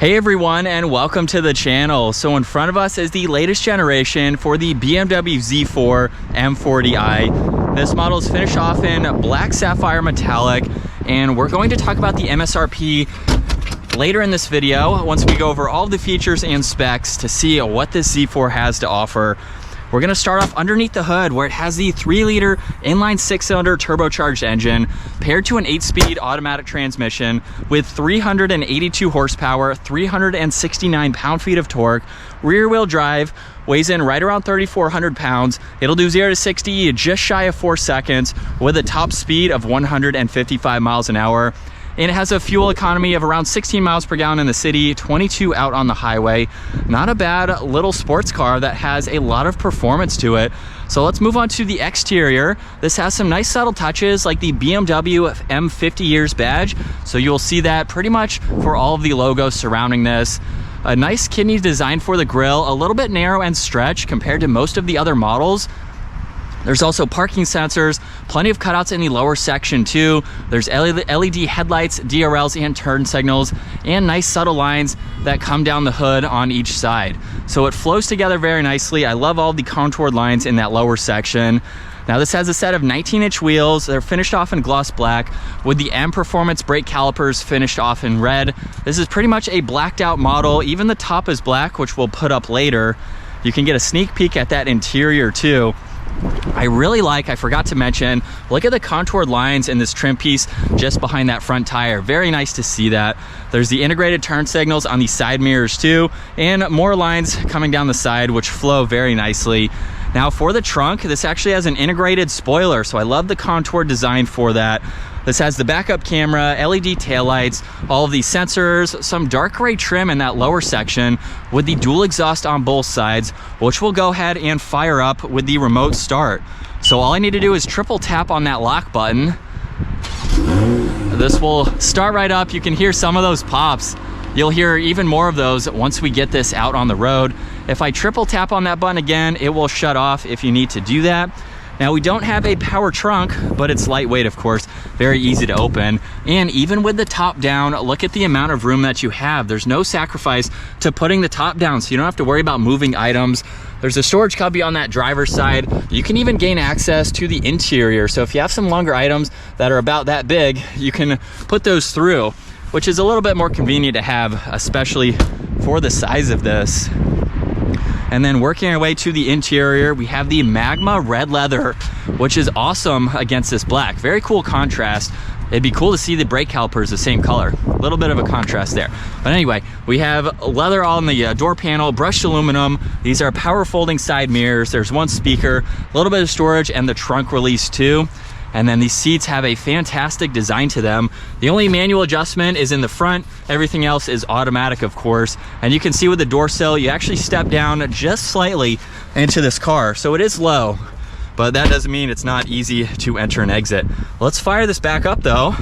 Hey everyone, and welcome to the channel. So in front of us is the latest generation for the BMW Z4 M40i. This model is finished off in black sapphire metallic, and we're going to talk about the MSRP later in this video once we go over all the features and specs to see what this Z4 has to offer. We're gonna start off underneath the hood where it has the 3-liter inline 6-cylinder turbocharged engine paired to an 8-speed automatic transmission with 382 horsepower, 369 pound-feet of torque, rear-wheel drive, weighs in right around 3,400 pounds. It'll do 0 to 60 just shy of 4 seconds with a top speed of 155 miles an hour. And it has a fuel economy of around 16 miles per gallon in the city, 22 out on the highway. Not a bad little sports car that has a lot of performance to it. So let's move on to the exterior. This has some nice subtle touches like the BMW M50i badge. So you'll see that pretty much for all of the logos surrounding this. A nice kidney design for the grille, a little bit narrow and stretched compared to most of the other models. There's also parking sensors, plenty of cutouts in the lower section too. There's LED headlights, DRLs, and turn signals, and nice subtle lines that come down the hood on each side. So it flows together very nicely. I love all the contoured lines in that lower section. Now this has a set of 19-inch wheels. They're finished off in gloss black with the M Performance brake calipers finished off in red. This is pretty much a blacked out model. Even the top is black, which we'll put up later. You can get a sneak peek at that interior too. I really like, I forgot to mention, look at the contoured lines in this trim piece just behind that front tire. Very nice to see that. There's the integrated turn signals on the side mirrors too, and more lines coming down the side which flow very nicely. Now for the trunk, this actually has an integrated spoiler, so I love the contoured design for that. This has the backup camera, LED taillights, all of these sensors, some dark gray trim in that lower section with the dual exhaust on both sides, which will go ahead and fire up with the remote start. So all I need to do is triple tap on that lock button. This will start right up. You can hear some of those pops. You'll hear even more of those once we get this out on the road. If I triple tap on that button again, it will shut off if you need to do that. Now we don't have a power trunk, but it's lightweight, of course, very easy to open. And even with the top down, look at the amount of room that you have. There's no sacrifice to putting the top down, so you don't have to worry about moving items. There's a storage cubby on that driver's side. You can even gain access to the interior. So if you have some longer items that are about that big, you can put those through, which is a little bit more convenient to have, especially for the size of this. And then working our way to the interior, we have the magma red leather, which is awesome against this black. Very cool contrast. It'd be cool to see the brake calipers the same color. A little bit of a contrast there. But anyway, we have leather on the door panel, brushed aluminum. These are power folding side mirrors. There's one speaker, a little bit of storage, and the trunk release too. And then these seats have a fantastic design to them. The only manual adjustment is in the front. Everything else is automatic, of course. And you can see with the door sill, you actually step down just slightly into this car. So it is low, but that doesn't mean it's not easy to enter and exit. Let's fire this back up though,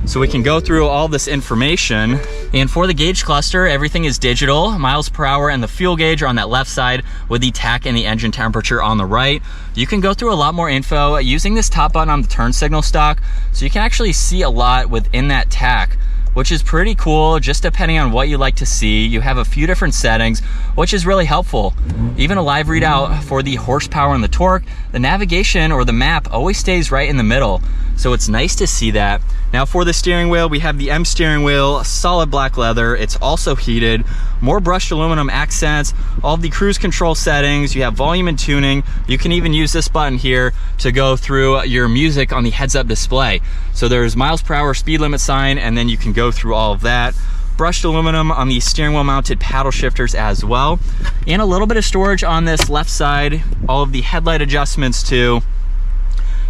so we can go through all this information. And for the gauge cluster, everything is digital. Miles per hour and the fuel gauge are on that left side with the tach and the engine temperature on the right. You can go through a lot more info using this top button on the turn signal stock. So you can actually see a lot within that tach, which is pretty cool, just depending on what you like to see. You have a few different settings, which is really helpful. Even a live readout for the horsepower and the torque. The navigation or the map always stays right in the middle, so it's nice to see that. Now for the steering wheel, we have the M steering wheel, solid black leather. It's also heated, more brushed aluminum accents, all the cruise control settings. You have volume and tuning. You can even use this button here to go through your music on the heads-up display. So there's miles per hour speed limit sign, and then you can go through all of that. Brushed aluminum on the steering wheel mounted paddle shifters as well. And a little bit of storage on this left side, all of the headlight adjustments too.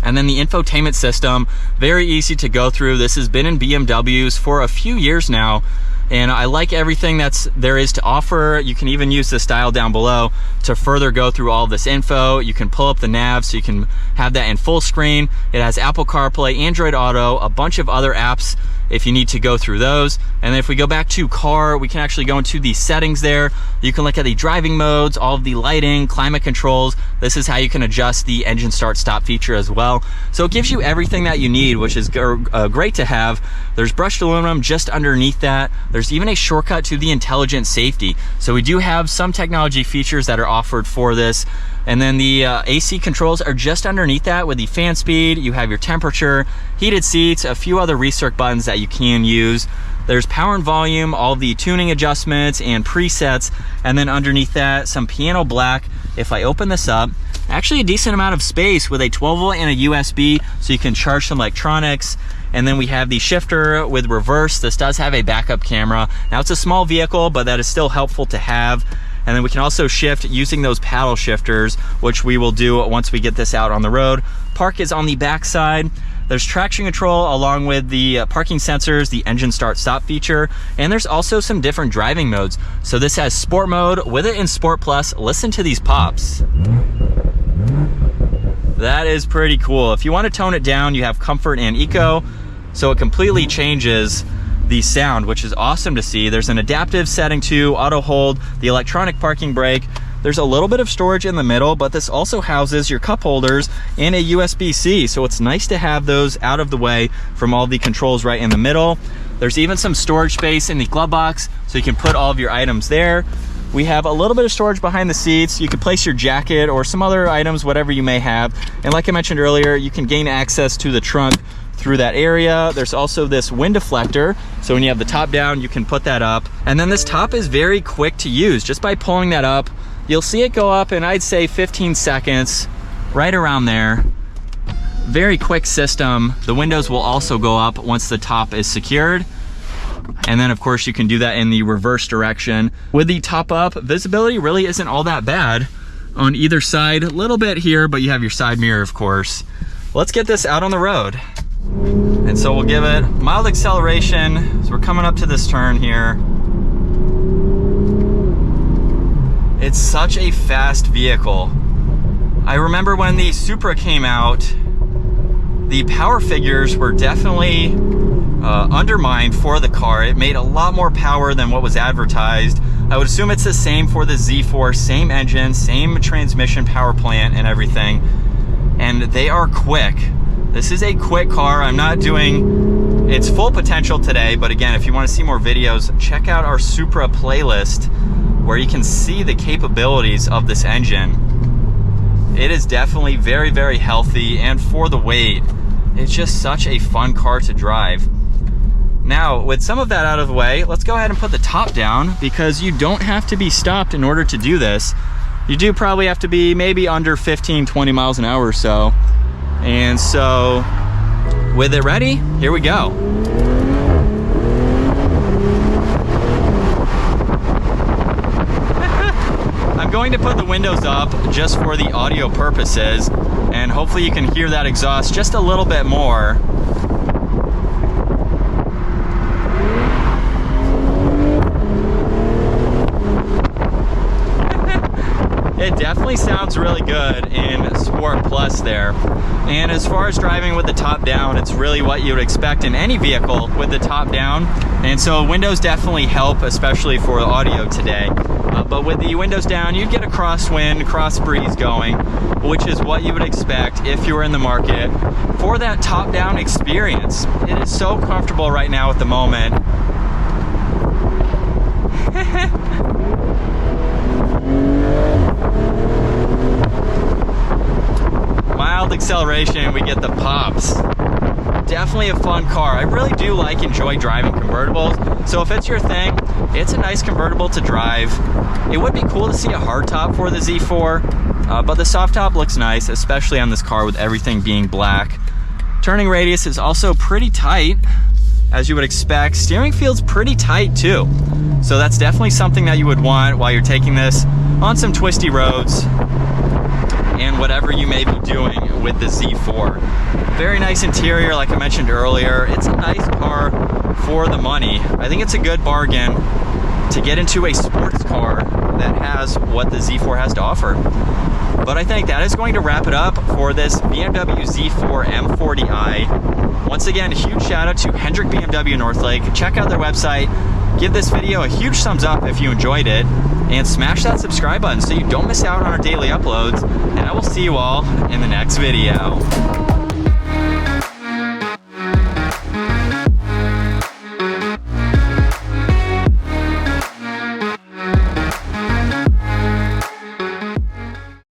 And then the infotainment system, very easy to go through. This has been in BMWs for a few years now, and I like everything there is to offer. You can even use this dial down below to further go through all this info. You can pull up the nav so you can have that in full screen. It has Apple CarPlay, Android Auto, a bunch of other apps if you need to go through those. And then if we go back to car, we can actually go into the settings there. You can look at the driving modes, all of the lighting, climate controls. This is how you can adjust the engine start stop feature as well. So it gives you everything that you need, which is great to have. There's brushed aluminum just underneath that. There's There's even a shortcut to the intelligent safety. So we do have some technology features that are offered for this. And then the AC controls are just underneath that with the fan speed. You have your temperature, heated seats, a few other recirc buttons that you can use. There's power and volume, all the tuning adjustments and presets. And then underneath that, some piano black. If I open this up, actually a decent amount of space with a 12 volt and a USB, so you can charge some electronics. And then we have the shifter with reverse. This does have a backup camera. Now it's a small vehicle, but that is still helpful to have. And then we can also shift using those paddle shifters, which we will do once we get this out on the road. Park is on the back side. There's traction control along with the parking sensors, the engine start stop feature, and there's also some different driving modes. So this has sport mode. With it in Sport Plus, listen to these pops. That is pretty cool. If you want to tone it down, you have comfort and eco, so it completely changes the sound, which is awesome to see. There's an adaptive setting too, auto hold, the electronic parking brake. There's a little bit of storage in the middle, but this also houses your cup holders and a USB-C, so it's nice to have those out of the way from all the controls right in the middle. There's even some storage space in the glove box, so you can put all of your items there. We have a little bit of storage behind the seats. You can place your jacket or some other items, whatever you may have. And like I mentioned earlier, you can gain access to the trunk through that area. There's also this wind deflector, so when you have the top down, you can put that up. And then this top is very quick to use. Just by pulling that up, you'll see it go up in, I'd say, 15 seconds, right around there. Very quick system. The windows will also go up once the top is secured. And then of course you can do that in the reverse direction. With the top up, visibility really isn't all that bad on either side. A little bit here, but you have your side mirror, of course. Let's get this out on the road. And so we'll give it mild acceleration as we're coming up to this turn here. It's such a fast vehicle. I remember when the Supra came out, the power figures were definitely undermined for the car. It made a lot more power than what was advertised. I would assume it's the same for the Z4, same engine, same transmission power plant and everything. And they are quick. This is a quick car. I'm not doing its full potential today, but again, if you want to see more videos, check out our Supra playlist where you can see the capabilities of this engine. It is definitely very, very healthy, and for the weight, it's just such a fun car to drive. Now, with some of that out of the way, let's go ahead and put the top down, because you don't have to be stopped in order to do this. You do probably have to be maybe under 15, 20 miles an hour or so. And so, with it ready, here we go. I'm going to put the windows up just for the audio purposes, and hopefully you can hear that exhaust just a little bit more. It definitely sounds really good in Sport Plus there. And as far as driving with the top down, it's really what you would expect in any vehicle with the top down. And so windows definitely help, especially for audio today. But with the windows down, you'd get a crosswind, cross breeze going, which is what you would expect if you were in the market for that top down experience. It is so comfortable right now at the moment. Mild acceleration, we get the pops. Definitely a fun car. I really do enjoy driving convertibles. So if it's your thing, it's a nice convertible to drive. It would be cool to see a hardtop for the Z4, but the soft top looks nice, especially on this car with everything being black. Turning radius is also pretty tight, as you would expect. Steering feels pretty tight too. So that's definitely something that you would want while you're taking this on some twisty roads and whatever you may be doing with the Z4. Very nice interior, like I mentioned earlier. It's a nice car for the money. I think it's a good bargain to get into a sports car that has what the Z4 has to offer. But I think that is going to wrap it up for this BMW Z4 M40i. Once again, a huge shout out to Hendrick BMW Northlake. Check out their website. Give this video a huge thumbs up if you enjoyed it, and smash that subscribe button so you don't miss out on our daily uploads. And I will see you all in the next video.